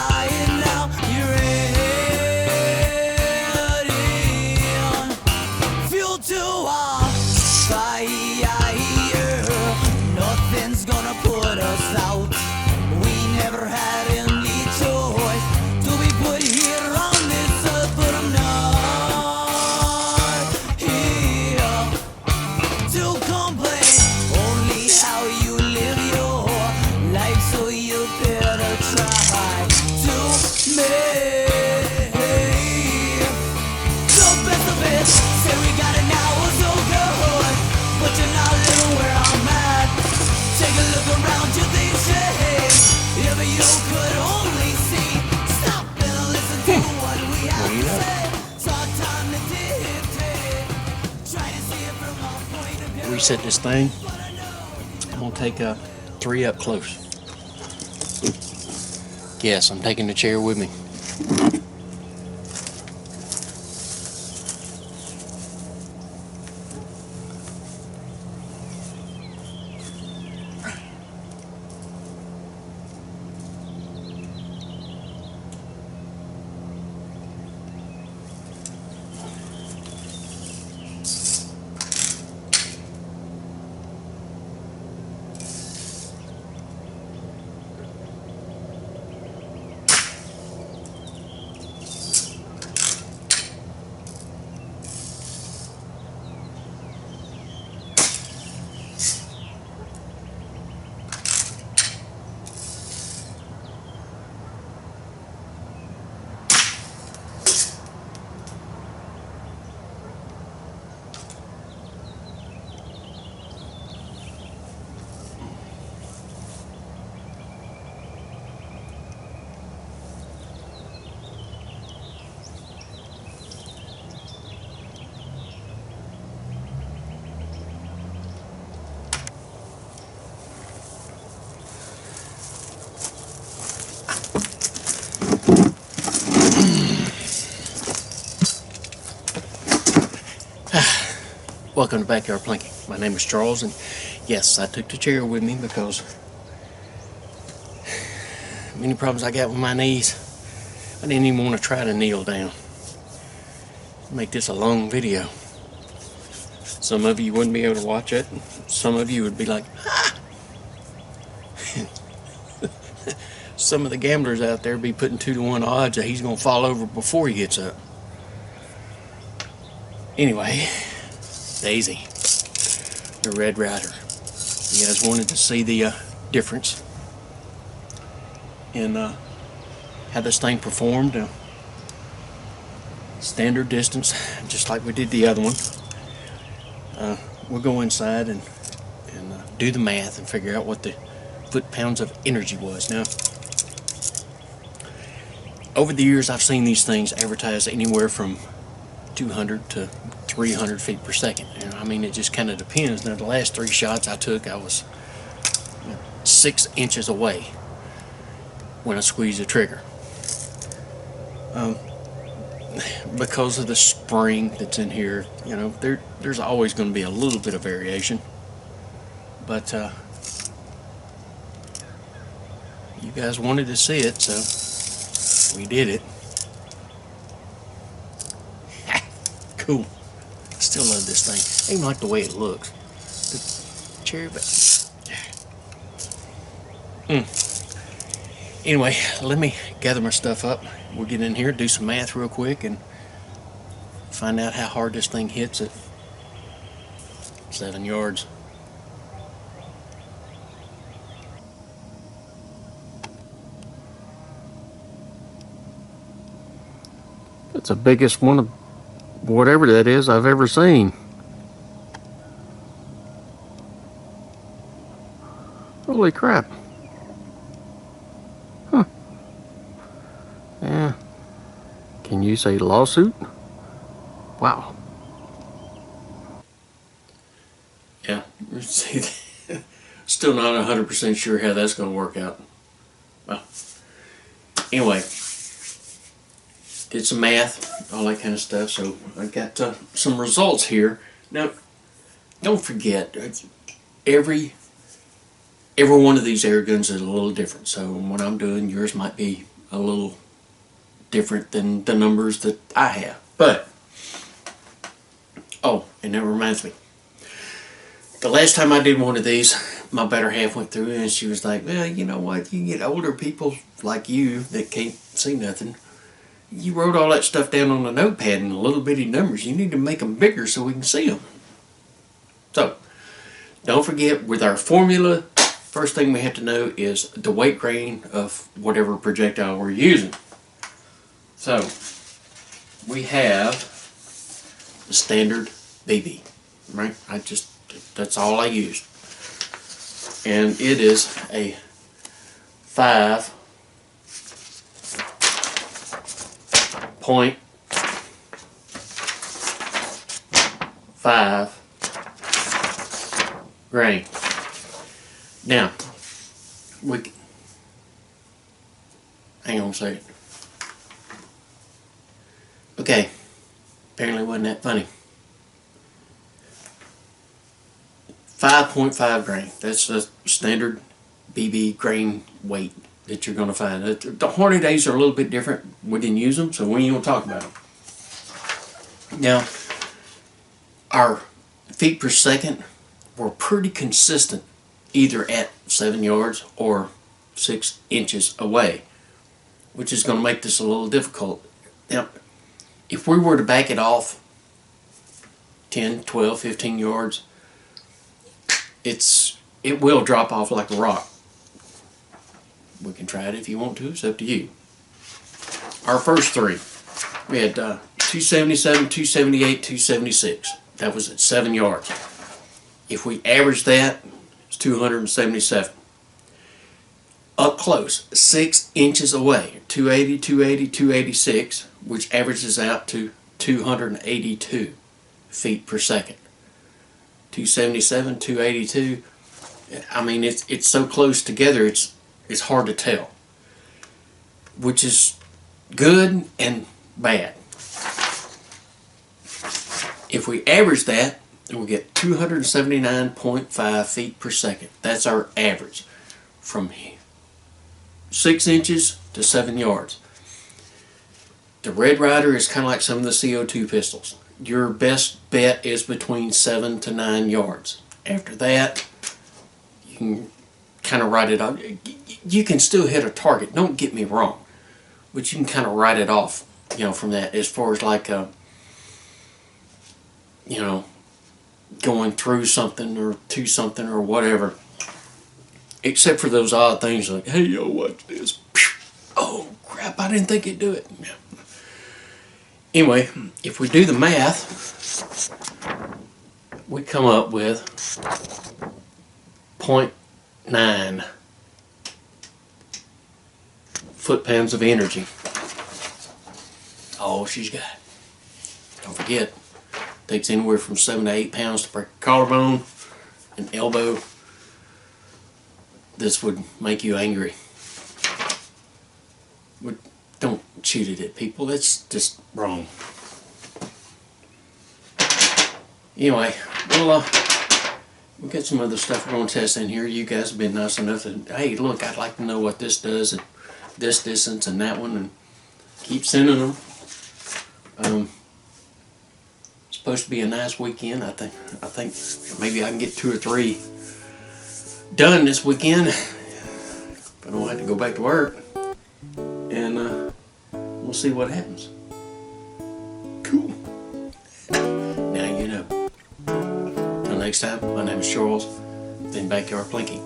flying now. You're heading fuel to our fire. Nothing's gonna put us out. We never had any choice to be put here on this earth, but I'm not here to complain. Only how you live your life, so you better try to make the best of it. Say we got it now, we're so good, but you're not living where I'm at. Take a look around you these days. If you could only see, stop and listen to what we have to say. It's our time to dictate. Try to see it from our point of view. Reset this thing. I'm gonna take a 3 up close. Yes, I'm taking the chair with me. Welcome to Backyard Plinking. My name is Charles, and yes, I took the chair with me because many problems I got with my knees. I didn't even want to try to kneel down. Make this a long video. Some of you wouldn't be able to watch it. Some of you would be like, ah! Some of the gamblers out there be putting 2-to-1 odds that he's going to fall over before he gets up. Anyway, Daisy, the Red Ryder. You guys wanted to see the difference in how this thing performed. Standard distance, just like we did the other one. We'll go inside and do the math and figure out what the foot-pounds of energy was. Now, over the years, I've seen these things advertised anywhere from 200 to 300 feet per second. And I mean, it just kind of depends. Now, the last 3 shots I took, I was 6 inches away when I squeezed the trigger. Because of the spring that's in here, you know, there's always going to be a little bit of variation. But you guys wanted to see it, so we did it. Cool. I still love this thing. I even like the way it looks. The cherry, but Anyway, let me gather my stuff up. We'll get in here, do some math real quick, and find out how hard this thing hits at 7 yards. That's the biggest one of whatever that is I've ever seen. Holy crap. Huh. Yeah. Can you say lawsuit? Wow. Yeah, see, still not 100% sure how that's going to work out. Well, anyway, did some math, all that kind of stuff, so I got some results here. Now, don't forget, every one of these air guns is a little different, so what I'm doing, yours might be a little different than the numbers that I have. But, oh, and that reminds me. The last time I did one of these, my better half went through and she was like, well, you know what, you get older people like you that can't see nothing. You wrote all that stuff down on a notepad in little bitty numbers. You need to make them bigger so we can see them. So, don't forget, with our formula, first thing we have to know is the weight grain of whatever projectile we're using. So, we have the standard BB, right? That's all I used. And it is a 5.5 grain. Now, hang on a second. Okay, apparently it wasn't that funny. 5.5 grain. That's the standard BB grain weight that you're going to find. The Hornady's are a little bit different. We didn't use them, so we ain't going to talk about them. Now, our feet per second were pretty consistent, either at 7 yards or 6 inches away, which is going to make this a little difficult. Now, if we were to back it off 10, 12, 15 yards, it will drop off like a rock. We can try it if you want to. It's up to you. Our first three, we had 277, 278, 276. That was at 7 yards. If we average that, it's 277. Up close, 6 inches away, 280, 280, 286, which averages out to 282 feet per second. 277, 282. I mean, it's so close together, it's hard to tell, which is good and bad. If we average that, then we get 279.5 feet per second. That's our average from 6 inches to 7 yards. The Red Ryder is kind of like some of the CO2 pistols. Your best bet is between 7 to 9 yards. After that, you can kind of write it off. You can still hit a target, don't get me wrong, but you can kind of write it off, from that, as far as like, going through something or to something or whatever. Except for those odd things like, hey, yo, watch this. Oh, crap, I didn't think it'd do it. Anyway, if we do the math, we come up with 0.9 foot-pounds of energy. Oh, she's got. Don't forget, it takes anywhere from 7 to 8 pounds to break a collarbone, an elbow. This would make you angry. Don't shoot it at people. That's just wrong. Anyway, well, we got some other stuff we're going to test in here. You guys have been nice enough to, hey, look, I'd like to know what this does at this distance and that one, and keep sending them. It's supposed to be a nice weekend. I think maybe I can get 2 or 3 done this weekend, but I don't have to go back to work. And we'll see what happens. Cool. Now you know. Till next time, my name is Charles, been Backyard Plinking.